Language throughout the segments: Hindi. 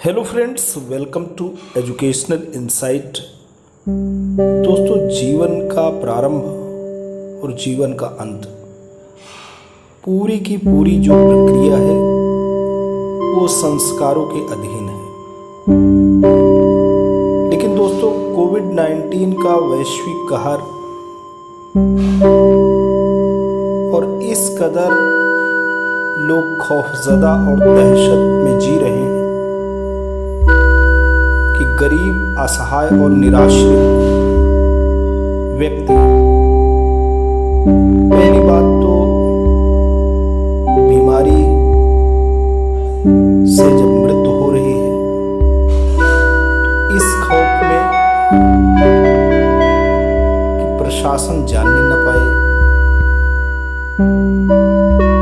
Hello friends, welcome to educational insight. दोस्तों, जीवन का प्रारंभ और जीवन का अंत पूरी की पूरी जो प्रक्रिया है वो संस्कारों के अधीन है। लेकिन दोस्तों, कोविड-19 का वैश्विक कहर और इस कदर लोग खौफजदा और दहशत में जी रहे हैं कि गरीब, असहाय और निराश्रित व्यक्ति, पहली बात तो बीमारी से जब मृत्यु हो रही है तो इस खौफ में कि प्रशासन जानने न पाए,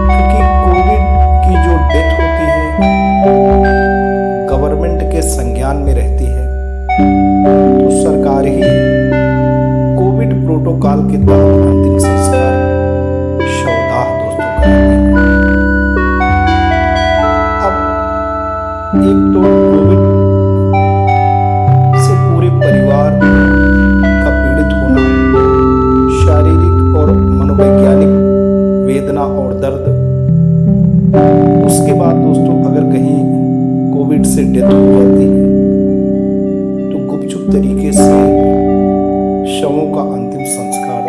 क्योंकि कोविड की जो डेथ होती है गवर्नमेंट के संज्ञान में रहती है, तो सरकार ही कोविड प्रोटोकॉल के तहत अंतिम संस्कार शवदाह दोस्तों कराती है। अब एक तो कोविड से पूरे परिवार का पीड़ित होना, शारीरिक और मनोवैज्ञानिक वेदना और दर्द, उसके बाद दोस्तों अगर कहीं कोविड से डेथ हो जाती है तो गुपचुप तरीके से शवों का अंतिम संस्कार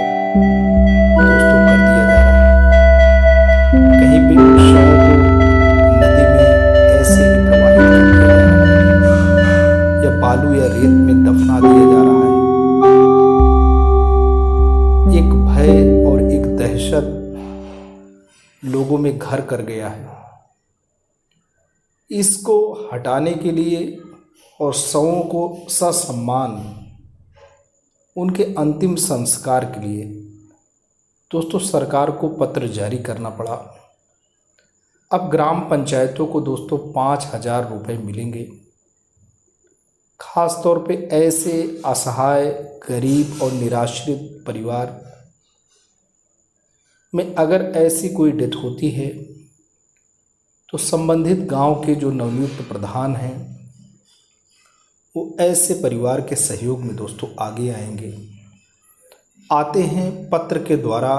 दोस्तों कर दिया जा रहा है। कहीं भी शवों को नदी में ऐसे ही प्रवाहित कर दिया जा रहा है या बालू या रेत में दफना दिया जा रहा है। एक भय और एक दहशत लोगों में घर कर गया है। इसको हटाने के लिए और शवों को ससम्मान उनके अंतिम संस्कार के लिए दोस्तों सरकार को पत्र जारी करना पड़ा। अब ग्राम पंचायतों को दोस्तों 5,000 रुपये मिलेंगे। खास तौर पे ऐसे असहाय, गरीब और निराश्रित परिवार में अगर ऐसी कोई डेथ होती है तो संबंधित गांव के जो नवनियुक्त प्रधान हैं वो ऐसे परिवार के सहयोग में दोस्तों आगे आएंगे। आते हैं पत्र के द्वारा,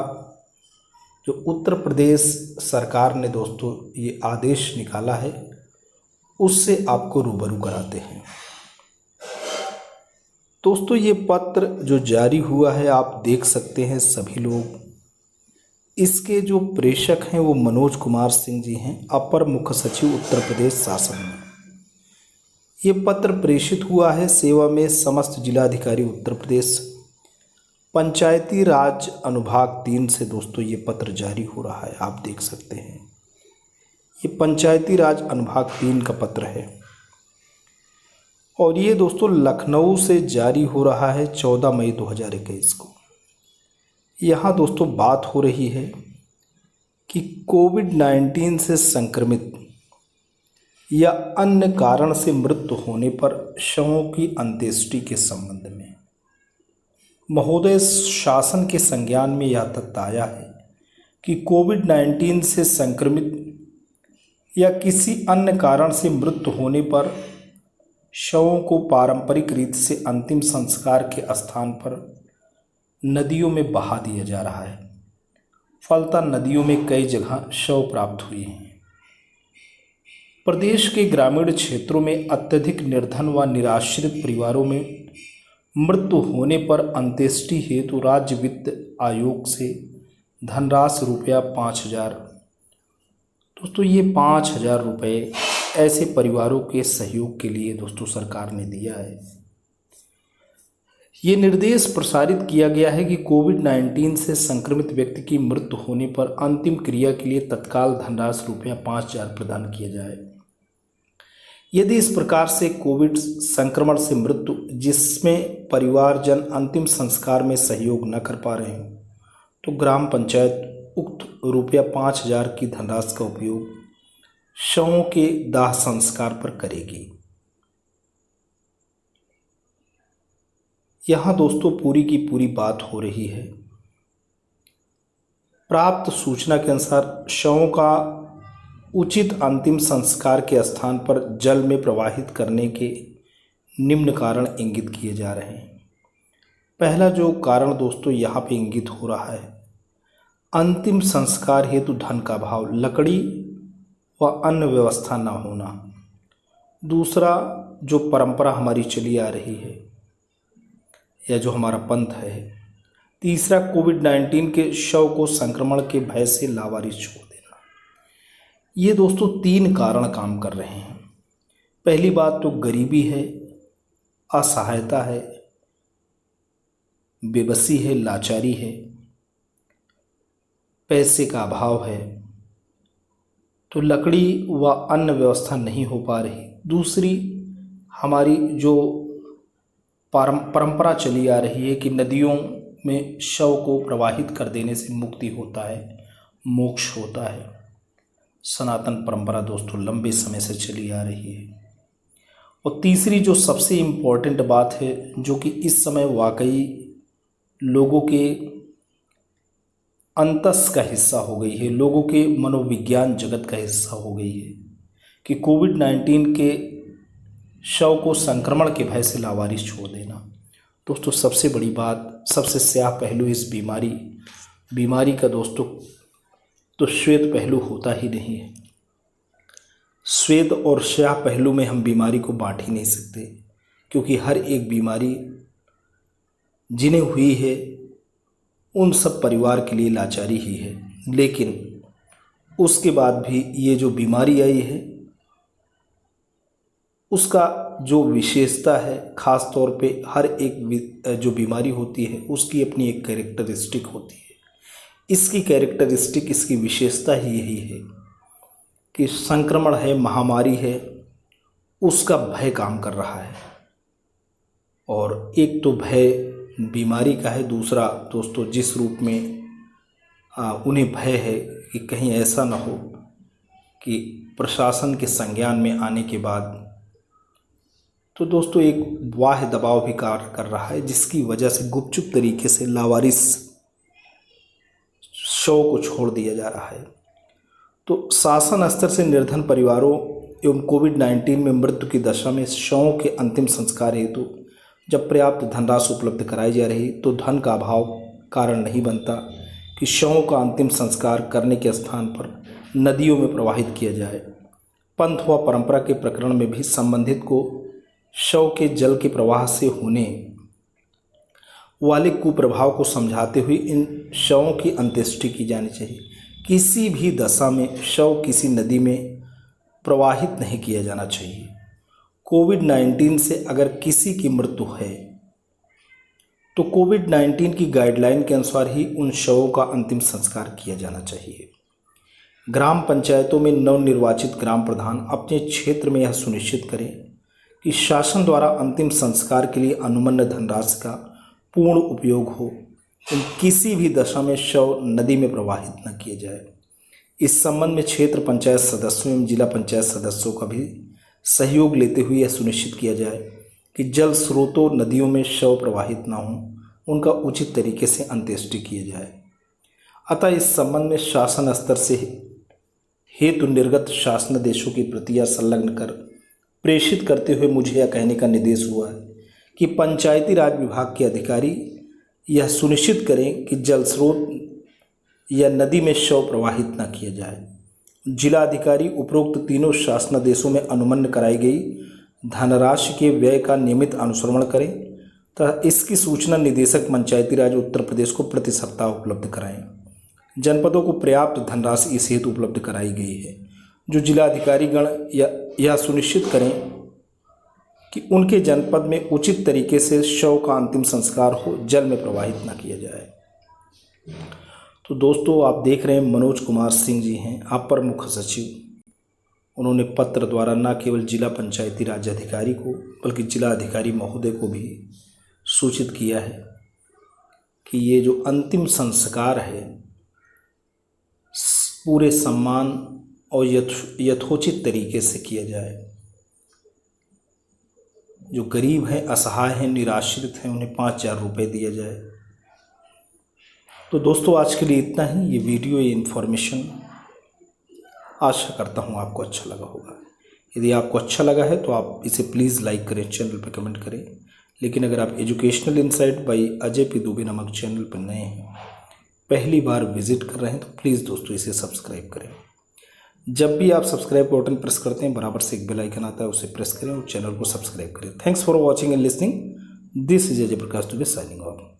जो उत्तर प्रदेश सरकार ने दोस्तों ये आदेश निकाला है उससे आपको रूबरू कराते हैं। दोस्तों, ये पत्र जो जारी हुआ है आप देख सकते हैं सभी लोग। इसके जो प्रेषक हैं वो मनोज कुमार सिंह जी हैं, अपर मुख्य सचिव उत्तर प्रदेश शासन में। ये पत्र प्रेषित हुआ है सेवा में समस्त जिलाधिकारी उत्तर प्रदेश, पंचायती राज अनुभाग 3 से दोस्तों ये पत्र जारी हो रहा है। आप देख सकते हैं ये पंचायती राज अनुभाग 3 का पत्र है और ये दोस्तों लखनऊ से जारी हो रहा है 14 मई 2021 को। यहाँ दोस्तों बात हो रही है कि कोविड-19 से संक्रमित या अन्य कारण से मृत्यु होने पर शवों की अंत्येष्टि के संबंध में महोदय शासन के संज्ञान में यह तथ्य आया है कि कोविड-19 से संक्रमित या किसी अन्य कारण से मृत्यु होने पर शवों को पारंपरिक रीत से अंतिम संस्कार के स्थान पर नदियों में बहा दिया जा रहा है। फलतः नदियों में कई जगह शव प्राप्त हुए हैं। प्रदेश के ग्रामीण क्षेत्रों में अत्यधिक निर्धन व निराश्रित परिवारों में मृत्यु होने पर अंत्येष्टि हेतु राज्य वित्त आयोग से धनराशि रुपया 5,000 दोस्तों ये 5,000 रुपये ऐसे परिवारों के सहयोग के लिए दोस्तों सरकार ने दिया है। ये निर्देश प्रसारित किया गया है कि कोविड-19 से संक्रमित व्यक्ति की मृत्यु होने पर अंतिम क्रिया के लिए तत्काल धनराशि रुपया 5,000 प्रदान किया जाए। यदि इस प्रकार से कोविड संक्रमण से मृत्यु जिसमें परिवारजन अंतिम संस्कार में सहयोग न कर पा रहे हों तो ग्राम पंचायत उक्त रुपया 5,000 की धनराशि का उपयोग शवों के दाह संस्कार पर करेगी। यहाँ दोस्तों पूरी की पूरी बात हो रही है। प्राप्त सूचना के अनुसार शवों का उचित अंतिम संस्कार के स्थान पर जल में प्रवाहित करने के निम्न कारण इंगित किए जा रहे हैं। पहला जो कारण दोस्तों यहाँ पे इंगित हो रहा है, अंतिम संस्कार हेतु धन का अभाव, लकड़ी व अन्य व्यवस्था न होना। दूसरा जो परंपरा हमारी चली आ रही है या जो हमारा पंथ है। तीसरा कोविड-19 के शव को संक्रमण के भय से लावारिस छोड़ देना। ये दोस्तों 3 कारण काम कर रहे हैं। पहली बात तो गरीबी है, असहायता है, बेबसी है, लाचारी है, पैसे का अभाव है, तो लकड़ी व अन्य व्यवस्था नहीं हो पा रही। दूसरी हमारी जो परंपरा चली आ रही है कि नदियों में शव को प्रवाहित कर देने से मुक्ति होता है, मोक्ष होता है। सनातन परंपरा दोस्तों लंबे समय से चली आ रही है। और तीसरी जो सबसे इम्पोर्टेंट बात है, जो कि इस समय वाकई लोगों के अंतस का हिस्सा हो गई है, लोगों के मनोविज्ञान जगत का हिस्सा हो गई है, कि कोविड-19 के शव को संक्रमण के भय से लावारिस छोड़ देना। दोस्तों सबसे बड़ी बात, सबसे स्याह पहलू इस बीमारी का दोस्तों तो श्वेत पहलू होता ही नहीं है। श्वेत और स्याह पहलू में हम बीमारी को बांट ही नहीं सकते, क्योंकि हर एक बीमारी जिन्हें हुई है उन सब परिवार के लिए लाचारी ही है। लेकिन उसके बाद भी ये जो बीमारी आई है उसका जो विशेषता है, ख़ास तौर पे हर एक जो बीमारी होती है उसकी अपनी एक कैरेक्टरिस्टिक होती है। इसकी कैरेक्टरिस्टिक, इसकी विशेषता ही यही है कि संक्रमण है, महामारी है, उसका भय काम कर रहा है। और एक तो भय बीमारी का है, दूसरा दोस्तों जिस रूप में उन्हें भय है कि कहीं ऐसा ना हो कि प्रशासन के संज्ञान में आने के बाद तो दोस्तों एक बाह्य दबाव भी कार्य कर रहा है, जिसकी वजह से गुपचुप तरीके से लावारिस शव को छोड़ दिया जा रहा है। तो शासन स्तर से निर्धन परिवारों एवं कोविड-19 में मृत्यु की दशा में शवों के अंतिम संस्कार हेतु जब पर्याप्त धनराशि उपलब्ध कराई जा रही, तो धन का अभाव कारण नहीं बनता कि शवों का अंतिम संस्कार करने के स्थान पर नदियों में प्रवाहित किया जाए। पंथ व परंपरा के प्रकरण में भी संबंधित को शव के जल के प्रवाह से होने वाले कुप्रभाव को समझाते हुए इन शवों की अंत्येष्टि की जानी चाहिए। किसी भी दशा में शव किसी नदी में प्रवाहित नहीं किया जाना चाहिए। कोविड-19 से अगर किसी की मृत्यु है तो कोविड-19 की गाइडलाइन के अनुसार ही उन शवों का अंतिम संस्कार किया जाना चाहिए। ग्राम पंचायतों में नवनिर्वाचित ग्राम प्रधान अपने क्षेत्र में यह सुनिश्चित करें कि शासन द्वारा अंतिम संस्कार के लिए अनुमन्य धनराशि का पूर्ण उपयोग हो, किसी भी दशा में शव नदी में प्रवाहित न किए जाए। इस संबंध में क्षेत्र पंचायत सदस्यों एवं जिला पंचायत सदस्यों का भी सहयोग लेते हुए यह सुनिश्चित किया जाए कि जल स्रोतों नदियों में शव प्रवाहित न हों, उनका उचित तरीके से अंत्येष्टि किया जाए। अतः इस संबंध में शासन स्तर से हेतु निर्गत शासनादेशों की प्रतियां संलग्न कर प्रेषित करते हुए मुझे यह कहने का निर्देश हुआ है कि पंचायती राज विभाग के अधिकारी यह सुनिश्चित करें कि जल स्रोत या नदी में शव प्रवाहित न किया जाए। जिला अधिकारी उपरोक्त तीनों शासनादेशों में अनुमन्य कराई गई धनराशि के व्यय का नियमित अनुश्रवण करें तथा इसकी सूचना निदेशक पंचायती राज उत्तर प्रदेश को प्रति सप्ताह उपलब्ध कराएं। जनपदों को पर्याप्त धनराशि इस हेतु उपलब्ध कराई गई है। जो जिलाधिकारीगण यह सुनिश्चित करें कि उनके जनपद में उचित तरीके से शव का अंतिम संस्कार हो, जल में प्रवाहित न किया जाए। तो दोस्तों आप देख रहे हैं मनोज कुमार सिंह जी हैं अपर मुख्य सचिव। उन्होंने पत्र द्वारा न केवल जिला पंचायती राज अधिकारी को बल्कि जिला अधिकारी महोदय को भी सूचित किया है कि ये जो अंतिम संस्कार है पूरे सम्मान और यथोचित तरीके से किया जाए। जो गरीब हैं, असहाय हैं, निराश्रित हैं, उन्हें 5,000 रुपये दिया जाए। तो दोस्तों आज के लिए इतना ही। ये वीडियो, ये इन्फॉर्मेशन आशा करता हूँ आपको अच्छा लगा होगा। यदि आपको अच्छा लगा है तो आप इसे प्लीज़ लाइक करें, चैनल पर कमेंट करें। लेकिन अगर आप educational insight by Ajay P Dubey नामक चैनल पर नए हैं, पहली बार विजिट कर रहे हैं, तो प्लीज़ दोस्तों इसे सब्सक्राइब करें। जब भी आप सब्सक्राइब बटन प्रेस करते हैं, बराबर से एक बेल आइकन आता है, उसे प्रेस करें और चैनल को सब्सक्राइब करें। Thanks for watching and listening. This is Ajay Prakash Dubey signing off.